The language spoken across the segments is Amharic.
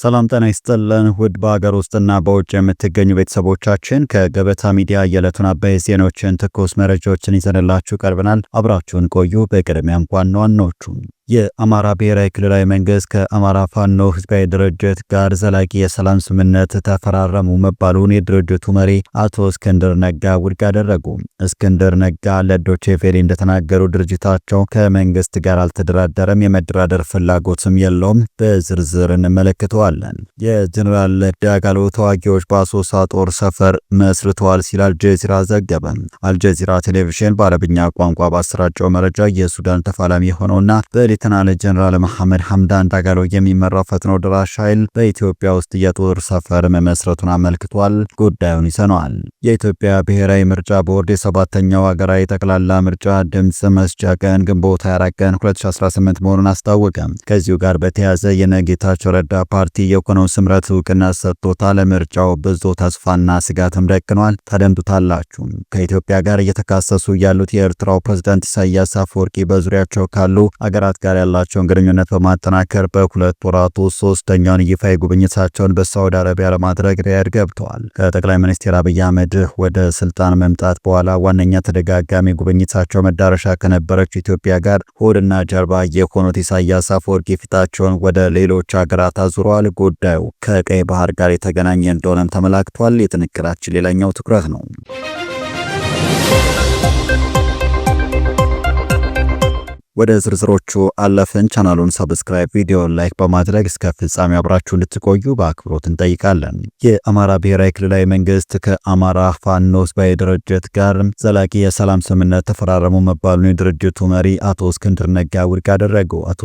ሰላም ጤና ይስጥልን ውድ በሀገር ውስጥና በውጭ የምትገኙ ቤተሰቦቻችን ከገበታ ሚዲያ የዕለቱን አበይት ዜናዎችን ትኩስ መረጃዎችን ይዘንላችሁ ቀርበናል። አብራችሁን ቆዩ። በቅድሚያም ዋና ዋናዎቹ የአማራ ብሔራዊ ክልላዊ መንግስት ከአማራ ፋኖ ህዝባዊ ድርጅት ጋር ዘላቂ የሰላም ስምምነት ተፈራረሙ መባሉን የድርጅቱ መሪ አቶ እስክንድር ነጋ ውድቅ አደረጉ። እስክንድር ነጋ ለዶቼ ቬለ እንደተናገሩ ድርጅታቸው ከመንግስት ጋር አልተደራደረም፣ የመደራደር ፍላጎትም የለውም። በዝርዝር እንመለከተዋለን። የጀኔራል ዳጋሎ ተዋጊዎች በአሶሳ ጦር ሰፈር መስርተዋል ሲል አልጀዚራ ዘገበ። አልጀዚራ ቴሌቪዥን በአረብኛ ቋንቋ ባሰራጨው መረጃ የሱዳን ተፋላሚ የሆነውና ሌተናል ጀነራል መሐመድ ሐምዳን ዳጋሎ የሚመራው ፈጥኖ ደራሽ ኃይል በኢትዮጵያ ውስጥ የጦር ሰፈር መመስረቱን አመልክቷል። ጉዳዩን ይሰነዋል። የኢትዮጵያ ብሔራዊ ምርጫ ቦርድ የሰባተኛው ሀገራዊ ጠቅላላ ምርጫ ድምጽ መስጫ ቀን ግንቦት 24 ቀን 2018 መሆኑን አስታወቀ። ከዚሁ ጋር በተያያዘ የጌታቸው ረዳ ፓርቲ የሆነው ስምረት እውቅና ሰጥቶታል። ምርጫው ብዙ ተስፋና ስጋትም ደቅኗል። ታደምጡታላችሁ። ከኢትዮጵያ ጋር እየተካሰሱ ያሉት የኤርትራው ፕሬዝዳንት ኢሳያስ አፈወርቂ በዙሪያቸው ካሉ አገራት ጋር ያላቸውን ግንኙነት በማጠናከር በሁለት ወራቱ ሶስተኛውን ይፋዊ ጉብኝታቸውን በሳውዲ አረቢያ ለማድረግ ሪያድ ገብተዋል። ከጠቅላይ ሚኒስትር አብይ አህመድ ወደ ስልጣን መምጣት በኋላ ዋነኛ ተደጋጋሚ ጉብኝታቸው መዳረሻ ከነበረችው ኢትዮጵያ ጋር ሆድና ጀርባ የሆኑት ኢሳያስ አፈወርቂ ፊታቸውን ወደ ሌሎች ሀገራት አዙረዋል። ጉዳዩ ከቀይ ባህር ጋር የተገናኘ እንደሆነም ተመላክቷል። የጥንቅራችን ሌላኛው ትኩረት ነው። ወደ ዝርዝሮቹ አለፍን። ቻናሉን ሰብስክራይብ፣ ቪዲዮን ላይክ በማድረግ እስከ ፍጻሜ አብራችሁ እንድትቆዩ በአክብሮት እንጠይቃለን። የአማራ ብሔራዊ ክልላዊ መንግስት ከአማራ ፋኖ ህዝባዊ ድርጅት ጋር ዘላቂ የሰላም ስምምነት ተፈራረሙ መባሉን የድርጅቱ መሪ አቶ እስክንድር ነጋ ውድቅ አደረጉ። አቶ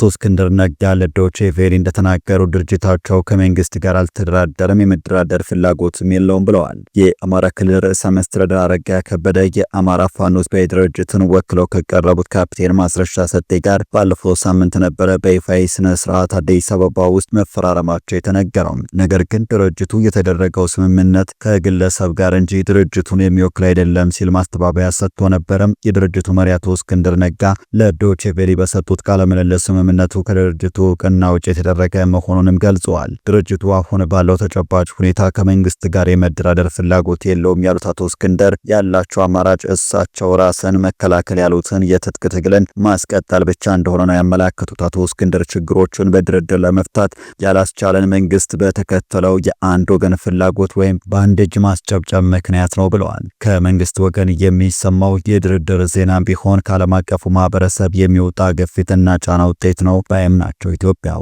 እስክንድር ነጋ ለዶቼ ቬለ እንደተናገሩ ድርጅታቸው ከመንግስት ጋር አልተደራደረም፣ የመደራደር ፍላጎትም የለውም ብለዋል። የአማራ ክልል ርዕሰ መስተዳድር አረጋ ከበደ የአማራ ፋኖ ህዝባዊ ድርጅትን ወክለው ከቀረቡት ካፕቴን ማስረሻ ሰጤ ጋር ባለፈው ሳምንት ነበረ በይፋዊ ስነ ስርዓት አዲስ አበባ ውስጥ መፈራረማቸው የተነገረው። ነገር ግን ድርጅቱ የተደረገው ስምምነት ከግለሰብ ጋር እንጂ ድርጅቱን የሚወክል አይደለም ሲል ማስተባበያ ሰጥቶ ነበረ። የድርጅቱ መሪ አቶ እስክንድር ነጋ ለዶቼ ቬለ በሰጡት ቃለ ምልልስ ስምምነቱ ከድርጅቱ እውቅና ውጭ የተደረገ መሆኑንም ገልጸዋል። ድርጅቱ አሁን ባለው ተጨባጭ ሁኔታ ከመንግስት ጋር የመደራደር ፍላጎት የለውም ያሉት አቶ እስክንድር ያላቸው አማራጭ እሳቸው ራስን መከላከል ያሉትን የትጥቅ ትግልን ማስቀጠል ብቻ እንደሆነ ነው ያመላከቱት። አቶ እስክንድር ችግሮቹን በድርድር ለመፍታት ያላስቻለን መንግስት በተከተለው የአንድ ወገን ፍላጎት ወይም በአንድ እጅ ማስጨብጨብ ምክንያት ነው ብለዋል። ከመንግስት ወገን የሚሰማው የድርድር ዜና ቢሆን ከዓለም አቀፉ ማህበረሰብ የሚወጣ ግፊትና ጫና ውጤት ነው ባይም ናቸው። ኢትዮጵያ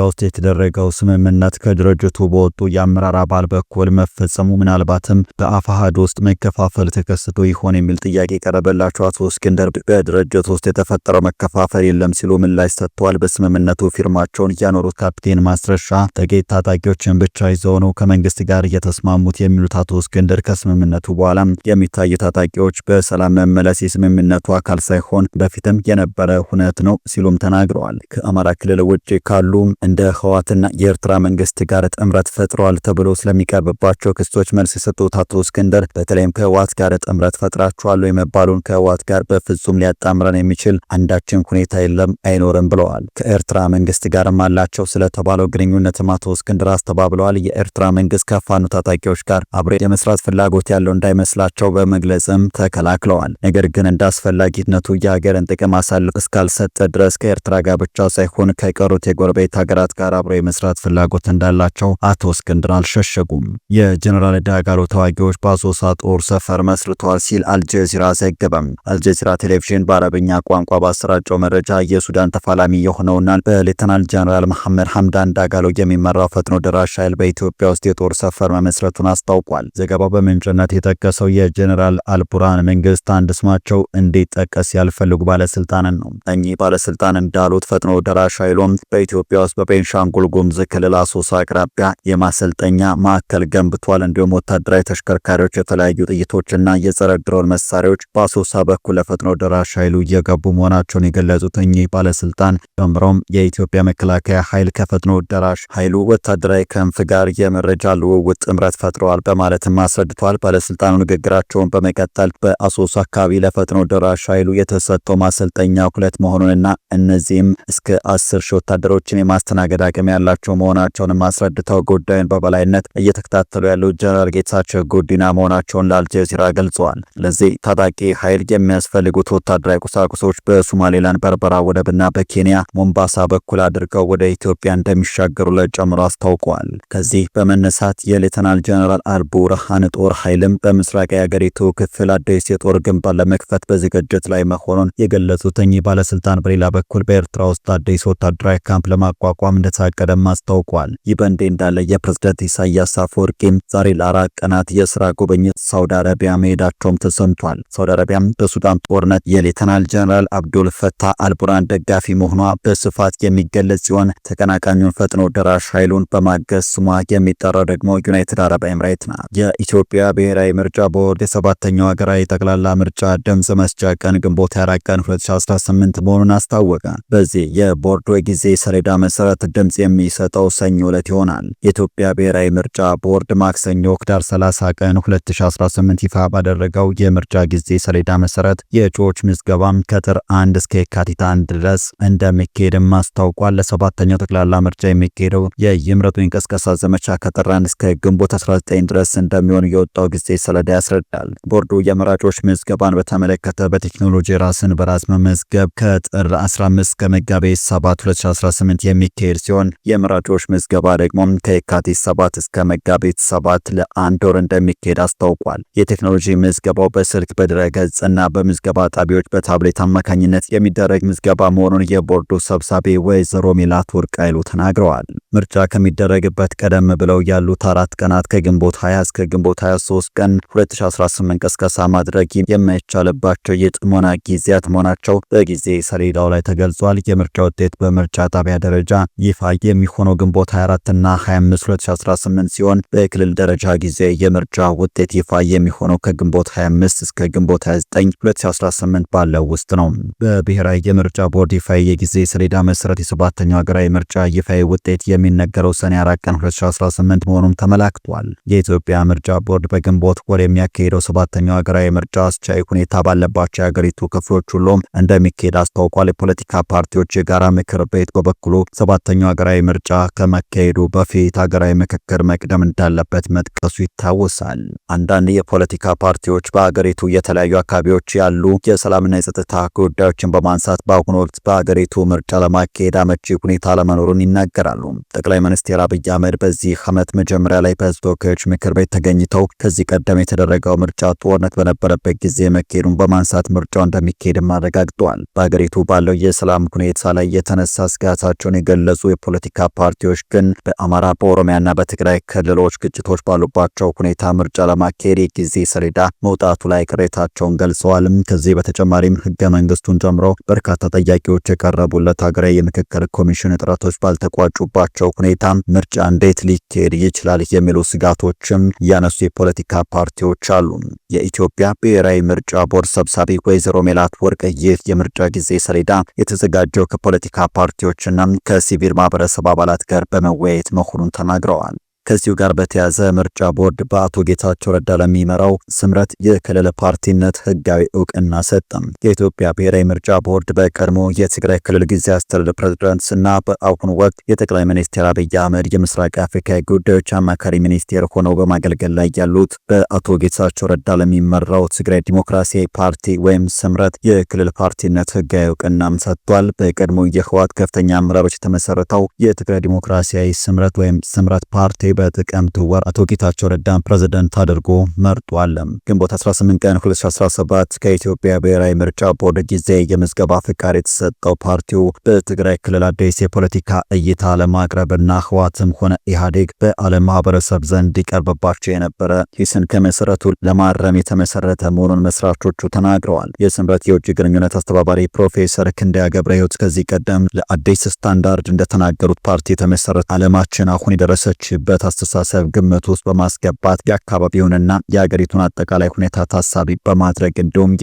ውስጥ የተደረገው ስምምነት ከድርጅቱ በወጡ የአመራር አባል በኩል መፈጸሙ ምናልባትም በአፋሃድ ውስጥ መከፋፈል ተከስቶ ይሆን የሚል ጥያቄ ቀረበላቸው። አቶ እስክንድር በድርጅቱ ውስጥ የተፈጠረው መከፋፈል የለም ሲሉ ምላሽ ሰጥተዋል። በስምምነቱ ፊርማቸውን ያኖሩት ካፕቴን ማስረሻ ጥቂት ታጣቂዎችን ብቻ ይዘው ነው ከመንግስት ጋር እየተስማሙት የሚሉት አቶ እስክንድር ከስምምነቱ በኋላ የሚታዩ ታጣቂዎች በሰላም መመለስ የስምምነቱ አካል ሳይሆን በፊትም የነበረ ሁነት ነው ሲሉም ተናግረዋል። ከአማራ ክልል ውጭ ካሉ እንደ ህወሓትና የኤርትራ መንግስት ጋር ጥምረት ፈጥረዋል ተብሎ ስለሚቀርብባቸው ክሶች መልስ የሰጡት አቶ እስክንድር በተለይም ከህወሓት ጋር ጥምረት ፈጥራቸዋል የመባሉን ከህወሓት ጋር በፍጹም ሊያጣምረን የሚችል አንዳችን ሁኔታ የለም አይኖርም ብለዋል። ከኤርትራ መንግስት ጋርም አላቸው ስለተባለው ግንኙነት አቶ እስክንድር አስተባብለዋል። የኤርትራ መንግስት ከፋኖ ታጣቂዎች ጋር አብሮ የመስራት ፍላጎት ያለው እንዳይመስላቸው በመግለጽም ተከላክለዋል። ነገር ግን እንዳስፈላጊነቱ የሀገርን ጥቅም አሳልፎ እስካልሰጠ ድረስ ከኤርትራ ጋር ብቻ ሳይሆን ከቀሩት የጎረቤት ሀገራት ጋር አብሮ የመስራት ፍላጎት እንዳላቸው አቶ እስክንድር አልሸሸጉም። የጀኔራል ዳጋሎ ተዋጊዎች በአሶሳ ጦር ሰፈር መስርተዋል ሲል አልጀዚራ ዘገበም። አልጀዚራ ቴሌቪዥን በአረብኛ ቋንቋ ባሰራጨው መረጃ የሱዳን ተፋላሚ የሆነውና በሌተናል ጀነራል መሐመድ ሐምዳን ዳጋሎ የሚመራው ፈጥኖ ደራሽ ኃይል በኢትዮጵያ ውስጥ የጦር ሰፈር መመስረቱን አስታውቋል። ዘገባው በምንጭነት የጠቀሰው የጀነራል አልቡርሃን መንግስት አንድ ስማቸው እንዲጠቀስ ያልፈልጉ ባለስልጣንን ነው። እኚህ ባለስልጣን እንዳሉት ፈጥኖ ደራሽ ኃይሎም በኢትዮጵያ ውስጥ በቤንሻንጉል ጉሙዝ ክልል አሶሳ አቅራቢያ የማሰልጠኛ ማዕከል ገንብቷል። እንዲሁም ወታደራዊ ተሽከርካሪዎች፣ የተለያዩ ጥይቶችና የጸረ ድሮን መሳሪያዎች በአሶሳ በኩል ለፈጥኖ ደራሽ ኃይሉ የገቡ መሆናቸውን የገለጹት እኚህ ባለስልጣን ጨምሮም የኢትዮጵያ መከላከያ ኃይል ከፈጥኖ ደራሽ ኃይሉ ወታደራዊ ክንፍ ጋር የመረጃ ልውውጥ ጥምረት ፈጥረዋል በማለትም አስረድቷል። ባለስልጣኑ ንግግራቸውን በመቀጠል በአሶሳ አካባቢ ለፈጥኖ ደራሽ ኃይሉ የተሰጠው ማሰልጠኛ 2 መሆኑንና እነዚህም እስከ 10 ሺህ ወታደሮችን የማስተናገድ አቅም ያላቸው መሆናቸውን አስረድተው ጉዳዩን በበላይነት እየተከታተሉ ያሉት ጀነራል ጌታቸው ጉዲና መሆናቸውን ለአልጀዚራ ገልጸዋል። ለዚህ ታጣቂ ኃይል የሚያስፈልጉት ወታደራዊ ቁሳቁሶች በሶማሌላንድ በርበራ ወደብና በኬንያ ሞምባሳ በኩል አድርገው ወደ ኢትዮጵያ እንደሚሻገሩ ጨምሮ አስታውቀዋል። ከዚህ በመነሳት የሌተናል ጀነራል አልቡርሃን ጦር ኃይልም በምስራቅ የሀገሪቱ ክፍል አዲስ የጦር ግንባር ለመክፈት በዝግጅት ላይ መሆኑን የገለጹት እኚህ ባለስልጣን በሌላ በኩል በኤርትራ ውስጥ አዲስ ወታደራዊ ካምፕ ለማቋቋም እንደታቀደም አስታውቋል። ይህ በእንዲህ እንዳለ የፕሬዝዳንት ኢሳያስ አፈወርቂም ዛሬ ለ4 ቀናት የስራ ጉብኝት ሳውዲ አረቢያ መሄዳቸውም ተሰምቷል። ሳውዲ አረቢያም በሱዳን ጦርነት የሌተናል ጀነራል አብዱል ፈታህ አልቡርሃን ደጋፊ መሆኗ በስፋት የሚገለጽ ሲሆን ተቀናቃኙን ፈጥኖ ደራሽ ኃይሉን በማገዝ ስሟ የሚጠራው ደግሞ ዩናይትድ አረብ ኤምሬት ናት። የኢትዮጵያ ብሔራዊ ምርጫ ቦርድ የ7ኛው ሀገራዊ ጠቅላላ ምርጫ ድምጽ መስጫ ቀን ግንቦት 4 ቀን 2018 መሆኑን አስታወቀ። በዚህ የቦርዱ የጊዜ ሰሌዳ መሰረት ድምጽ የሚሰጠው ሰኞ ዕለት ይሆናል። የኢትዮጵያ ብሔራዊ ምርጫ ቦርድ ማክሰኞ ህዳር 30 ቀን 2018 ይፋ ባደረገው የምርጫ ጊዜ ሰሌዳ መሰረት የእጩዎች ምዝገባም ከጥር 1 እስከ የካቲት 1 ድረስ እንደሚካሄድም አስታውቋል። ለ7ኛው ጠቅላላ ምርጫ የሚካሄደው የይምረጡኝ ቅስቀሳ ዘመቻ ከጥር 1 እስከ ግንቦት 19 ድረስ እንደሚሆን የወጣው ጊዜ ሰሌዳ ያስረዳል። ቦርዱ የመራጮች ምዝገባን በተመለከተ በቴክኖሎጂ ራስን በራስ መመዝገብ ከጥር 15 እስከ መጋቢት 7 2018 የሚካሄድ ሲሆን የመራጮች ምዝገባ ደግሞ ከየካቲት 7 እስከ መጋቢት 7 ለ1 ወር እንደሚካሄድ አስታውቋል። የቴክኖሎጂ ምዝገባው በስልክ በድረገጽ እና በምዝገባ ጣቢያዎች በታብሌት አማካኝነት የሚደረግ ምዝገባ መሆኑን የቦርዱ ሰብሳቢ ወይዘሮ ሜላት ወርቅ ኃይሉ ተናግረዋል። ምርጫ ከሚደረግበት ቀደም ብለው ያሉት 4 ቀናት ከግንቦት 20 እስከ ግንቦት 23 ቀን 2018 ቅስቀሳ ማድረግ የማይቻልባቸው የጥሞና ጊዜያት መሆናቸው በጊዜ ሰሌዳው ላይ ተገልጿል። የምርጫ ውጤት በምርጫ ጣቢያ ደረጃ ይፋ የሚሆነው ግንቦት 24 እና 25 2018 ሲሆን በክልል ደረጃ ጊዜ የምርጫ ውጤት ይፋ የሚሆነው ከግንቦት 25 እስከ ግንቦት 29 2018 ባለው ውስጥ ነው። በብሔራዊ የምርጫ ቦርድ ይፋ የጊዜ ሰሌዳ መሰረት የ7ኛው ሀገራዊ ምርጫ ይፋ ውጤት የሚነገረው ሰኔ 4 ቀን 2018 መሆኑን ተመላክቷል። የኢትዮጵያ ምርጫ ቦርድ በግንቦት ወር የሚያካሄደው 7ኛው ሀገራዊ ምርጫ አስቻይ ሁኔታ ባለባቸው የሀገሪቱ ክፍሎች ሁሉም እንደሚካሄድ አስታውቋል። የፖለቲካ ፓርቲዎች የጋራ ምክር ቤት በበኩሉ 7ኛው ሀገራዊ ምርጫ ከመካሄዱ በፊት ሀገራዊ ምክክር መቅደም እንዳለበት መጥቀሱ ይታወሳል። አንዳንድ የፖለቲካ ፓርቲዎች በሀገሪቱ የተለያዩ አካባቢዎች ያሉ የሰላምና የጸጥታ ጉዳዮችን በማንሳት በአሁኑ ወቅት በሀገሪቱ ምርጫ ለማካሄድ አመቺ ሁኔታ ለመኖሩን ይናገራሉ። ጠቅላይ ሚኒስትር አብይ አህመድ በዚህ ዓመት መጀመሪያ ላይ በሕዝብ ተወካዮች ምክር ቤት ተገኝተው ከዚህ ቀደም የተደረገው ምርጫ ጦርነት በነበረበት ጊዜ መካሄዱን በማንሳት ምርጫው እንደሚካሄድም አረጋግጠዋል። በሀገሪቱ ባለው የሰላም ሁኔታ ላይ የተነሳ ስጋታቸውን የገለጹ የፖለቲካ ፓርቲዎች ግን በአማራ በኦሮሚያና በትግራይ ክልሎች ግጭቶች ባሉባቸው ሁኔታ ምርጫ ለማካሄድ የጊዜ ሰሌዳ መውጣቱ ላይ ቅሬታቸውን ገልጸዋል። ከዚህ በተጨማሪም ህገ መንግስቱን ጨምሮ በርካታ ጥያቄዎች የቀረቡለት ሀገራዊ የምክክር ኮሚሽን እጥረቶች ባልተቋጩባቸው ሁኔታ ምርጫ እንዴት ሊካሄድ ይችላል የሚሉ ስጋቶችም ያነሱ የፖለቲካ ፓርቲዎች አሉ። የኢትዮጵያ ብሔራዊ ምርጫ ቦርድ ሰብሳቢ ወይዘሮ ሜላት ወርቅ ይህ የምርጫ ጊዜ ሰሌዳ የተዘጋጀው ከፖለቲካ ፓርቲዎችና ከሲቪል ማህበረሰብ አባላት ጋር በመወያየት መሆኑን ተናግረዋል። ከዚሁ ጋር በተያያዘ ምርጫ ቦርድ በአቶ ጌታቸው ረዳ ለሚመራው ስምረት የክልል ፓርቲነት ህጋዊ እውቅና ሰጠም። የኢትዮጵያ ብሔራዊ ምርጫ ቦርድ በቀድሞ የትግራይ ክልል ጊዜያዊ አስተዳደር ፕሬዝዳንትና በአሁኑ ወቅት የጠቅላይ ሚኒስትር አብይ አህመድ የምስራቅ አፍሪካ ጉዳዮች አማካሪ ሚኒስቴር ሆነው በማገልገል ላይ ያሉት በአቶ ጌታቸው ረዳ ለሚመራው ትግራይ ዲሞክራሲያዊ ፓርቲ ወይም ስምረት የክልል ፓርቲነት ህጋዊ እውቅናም ሰጥቷል። በቀድሞ የህወሓት ከፍተኛ አመራሮች የተመሰረተው የትግራይ ዲሞክራሲያዊ ስምረት ወይም ስምረት ፓርቲ በጥቅምት ወር አቶ ጌታቸው ረዳን ፕሬዝዳንት አድርጎ መርጧል። ግንቦት 18 ቀን 2017 ከኢትዮጵያ ብሔራዊ ምርጫ ቦርድ ጊዜ የምዝገባ ፍቃድ የተሰጠው ፓርቲው በትግራይ ክልል አዲስ የፖለቲካ እይታ ለማቅረብና ህወሓትም ሆነ ኢህአዴግ በዓለም ማህበረሰብ ዘንድ ይቀርብባቸው የነበረ ሂስን ከመሰረቱ ለማረም የተመሰረተ መሆኑን መስራቾቹ ተናግረዋል። የስምረት የውጭ ግንኙነት አስተባባሪ ፕሮፌሰር ክንደያ ገብረሕይወት ከዚህ ቀደም ለአዲስ ስታንዳርድ እንደተናገሩት ፓርቲ የተመሰረተ ዓለማችን አሁን የደረሰችበት አስተሳሰብ ግምት ውስጥ በማስገባት የአካባቢውንና የአገሪቱን አጠቃላይ ሁኔታ ታሳቢ በማድረግ እንዲሁም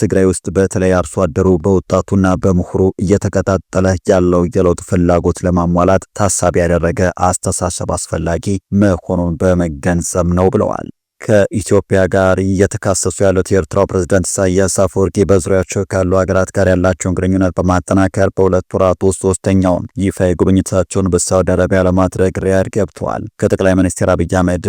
ትግራይ ውስጥ በተለይ አርሶ አደሩ በወጣቱና በምሁሩ እየተቀጣጠለ ያለው የለውጥ ፍላጎት ለማሟላት ታሳቢ ያደረገ አስተሳሰብ አስፈላጊ መሆኑን በመገንዘብ ነው ብለዋል። ከኢትዮጵያ ጋር እየተካሰሱ ያሉት የኤርትራው ፕሬዝዳንት ኢሳያስ አፈወርቂ በዙሪያቸው ካሉ ሀገራት ጋር ያላቸውን ግንኙነት በማጠናከር በሁለት ወራት ውስጥ ሶስተኛውን ይፋ ጉብኝታቸውን በሳውዲ አረቢያ ለማድረግ ሪያድ ገብተዋል። ከጠቅላይ ሚኒስትር አብይ አህመድ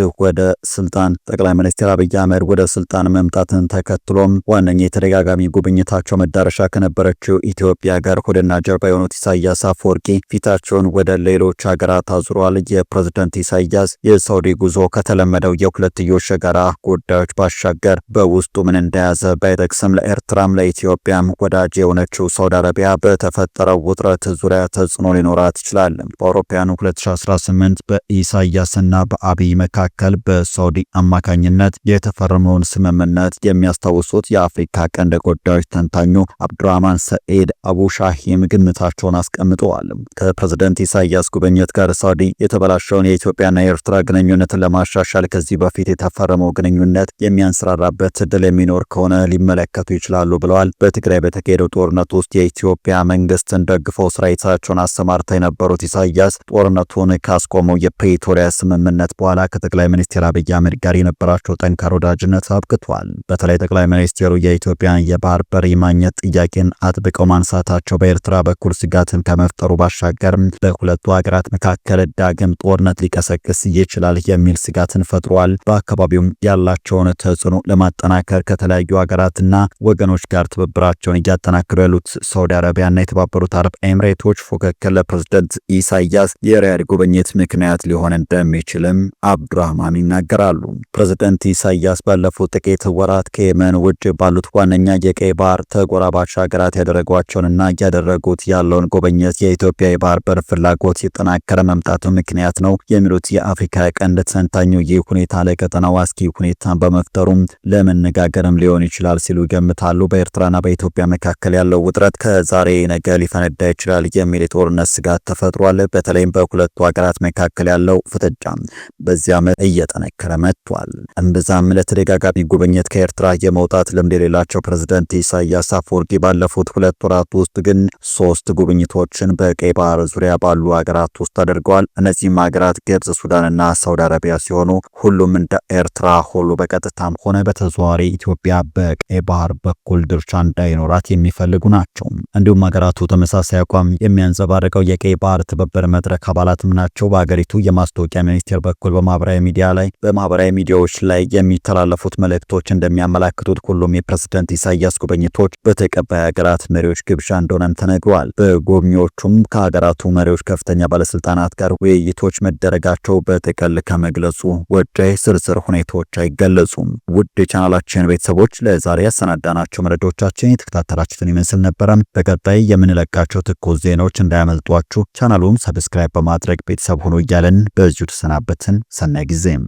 ወደ ስልጣን መምጣትን ተከትሎም ዋነኛ የተደጋጋሚ ጉብኝታቸው መዳረሻ ከነበረችው ኢትዮጵያ ጋር ሆድና ጀርባ የሆኑት ኢሳያስ አፈወርቂ ፊታቸውን ወደ ሌሎች ሀገራት አዙረዋል። የፕሬዝዳንት ኢሳያስ የሳውዲ ጉዞ ከተለመደው የሁለትዮሽ ጋራ ጉዳዮች ባሻገር በውስጡ ምን እንደያዘ ባይጠቅስም ለኤርትራም ለኢትዮጵያም ወዳጅ የሆነችው ሳውዲ አረቢያ በተፈጠረው ውጥረት ዙሪያ ተጽዕኖ ሊኖራት ይችላል። በአውሮፓውያኑ 2018 በኢሳያስና በአብይ መካከል በሳውዲ አማካኝነት የተፈረመውን ስምምነት የሚያስታውሱት የአፍሪካ ቀንድ ጉዳዮች ተንታኙ አብዱራህማን ሰኢድ አቡ ሻሂም ግምታቸውን አስቀምጠዋል። ከፕሬዝዳንት ኢሳያስ ጉብኝት ጋር ሳውዲ የተበላሸውን የኢትዮጵያና የኤርትራ ግንኙነትን ለማሻሻል ከዚህ በፊት የተፈረመው ግንኙነት የሚያንሰራራበት እድል የሚኖር ከሆነ ሊመለከቱ ይችላሉ ብለዋል። በትግራይ በተካሄደው ጦርነት ውስጥ የኢትዮጵያ መንግስትን ደግፈው ሰራዊታቸውን አሰማርተው የነበሩት ኢሳያስ ጦርነቱን ካስቆመው የፕሪቶሪያ ስምምነት በኋላ ከጠቅላይ ሚኒስትር አብይ አህመድ ጋር የነበራቸው ጠንካራ ወዳጅነት አብቅቷል። በተለይ ጠቅላይ ሚኒስትሩ የኢትዮጵያን የባህር በር የማግኘት ጥያቄን አጥብቀው ማንሳታቸው በኤርትራ በኩል ስጋትን ከመፍጠሩ ባሻገር በሁለቱ ሀገራት መካከል ዳግም ጦርነት ሊቀሰቅስ ይችላል የሚል ስጋትን ፈጥሯል። በአካባቢው ያላቸውን ተጽዕኖ ለማጠናከር ከተለያዩ ሀገራትና ወገኖች ጋር ትብብራቸውን እያጠናከሩ ያሉት ሳውዲ አረቢያና የተባበሩት አረብ ኤምሬቶች ፉክክር ለፕሬዝዳንት ኢሳያስ የሪያድ ጉብኝት ምክንያት ሊሆን እንደሚችልም አብዱራህማን ይናገራሉ። ፕሬዝዳንት ኢሳያስ ባለፉት ጥቂት ወራት ከየመን ውጭ ባሉት ዋነኛ የቀይ ባህር ተጎራባች ሀገራት ያደረጓቸውንና እያደረጉት ያለውን ጉብኝት የኢትዮጵያ የባህር በር ፍላጎት የጠናከረ መምጣቱ ምክንያት ነው የሚሉት የአፍሪካ ቀንድ ተንታኙ ይህ ሁኔታ ለቀጠናው አስኪ ሁኔታን በመፍጠሩም ለመነጋገርም ሊሆን ይችላል ሲሉ ይገምታሉ። በኤርትራና በኢትዮጵያ መካከል ያለው ውጥረት ከዛሬ ነገ ሊፈነዳ ይችላል የሚል የጦርነት ስጋት ተፈጥሯል። በተለይም በሁለቱ ሀገራት መካከል ያለው ፍጥጫ በዚህ ዓመት እየጠነከረ መጥቷል። እምብዛም ለተደጋጋሚ ጉብኝት ከኤርትራ የመውጣት ልምድ የሌላቸው ፕሬዝዳንት ኢሳያስ አፈወርቂ ባለፉት ሁለት ወራት ውስጥ ግን 3 ጉብኝቶችን በቀይ ባህር ዙሪያ ባሉ ሀገራት ውስጥ አድርገዋል። እነዚህም ሀገራት ግብጽ፣ ሱዳንና ሳውዲ አረቢያ ሲሆኑ ሁሉም እንደ ኤርትራ ሁሉ በቀጥታም ሆነ በተዘዋዋሪ ኢትዮጵያ በቀይ ባህር በኩል ድርሻ እንዳይኖራት የሚፈልጉ ናቸው። እንዲሁም ሀገራቱ ተመሳሳይ አቋም የሚያንጸባርቀው የቀይ ባህር ትብብር መድረክ አባላትም ናቸው። በሀገሪቱ የማስታወቂያ ሚኒስቴር በኩል በማህበራዊ ሚዲያዎች ላይ የሚተላለፉት መልእክቶች እንደሚያመላክቱት ሁሉም የፕሬዝዳንት ኢሳያስ ጉብኝቶች በተቀባይ ሀገራት መሪዎች ግብዣ እንደሆነም ተነግሯል። በጎብኚዎቹም ከሀገራቱ መሪዎች ከፍተኛ ባለስልጣናት ጋር ውይይቶች መደረጋቸው በጥቅል ከመግለጹ ወደ ዝርዝር ሁኔታዎች አይገለጹም። ውድ የቻናላችን ቤተሰቦች ለዛሬ ያሰናዳናቸው መረጃዎቻችን የተከታተላችሁትን ይመስል ነበረ። በቀጣይ የምንለቃቸው ትኩስ ዜናዎች እንዳያመልጧችሁ ቻናሉን ሰብስክራይብ በማድረግ ቤተሰብ ሆኖ እያለን በዚሁ ተሰናበትን። ሰናይ ጊዜም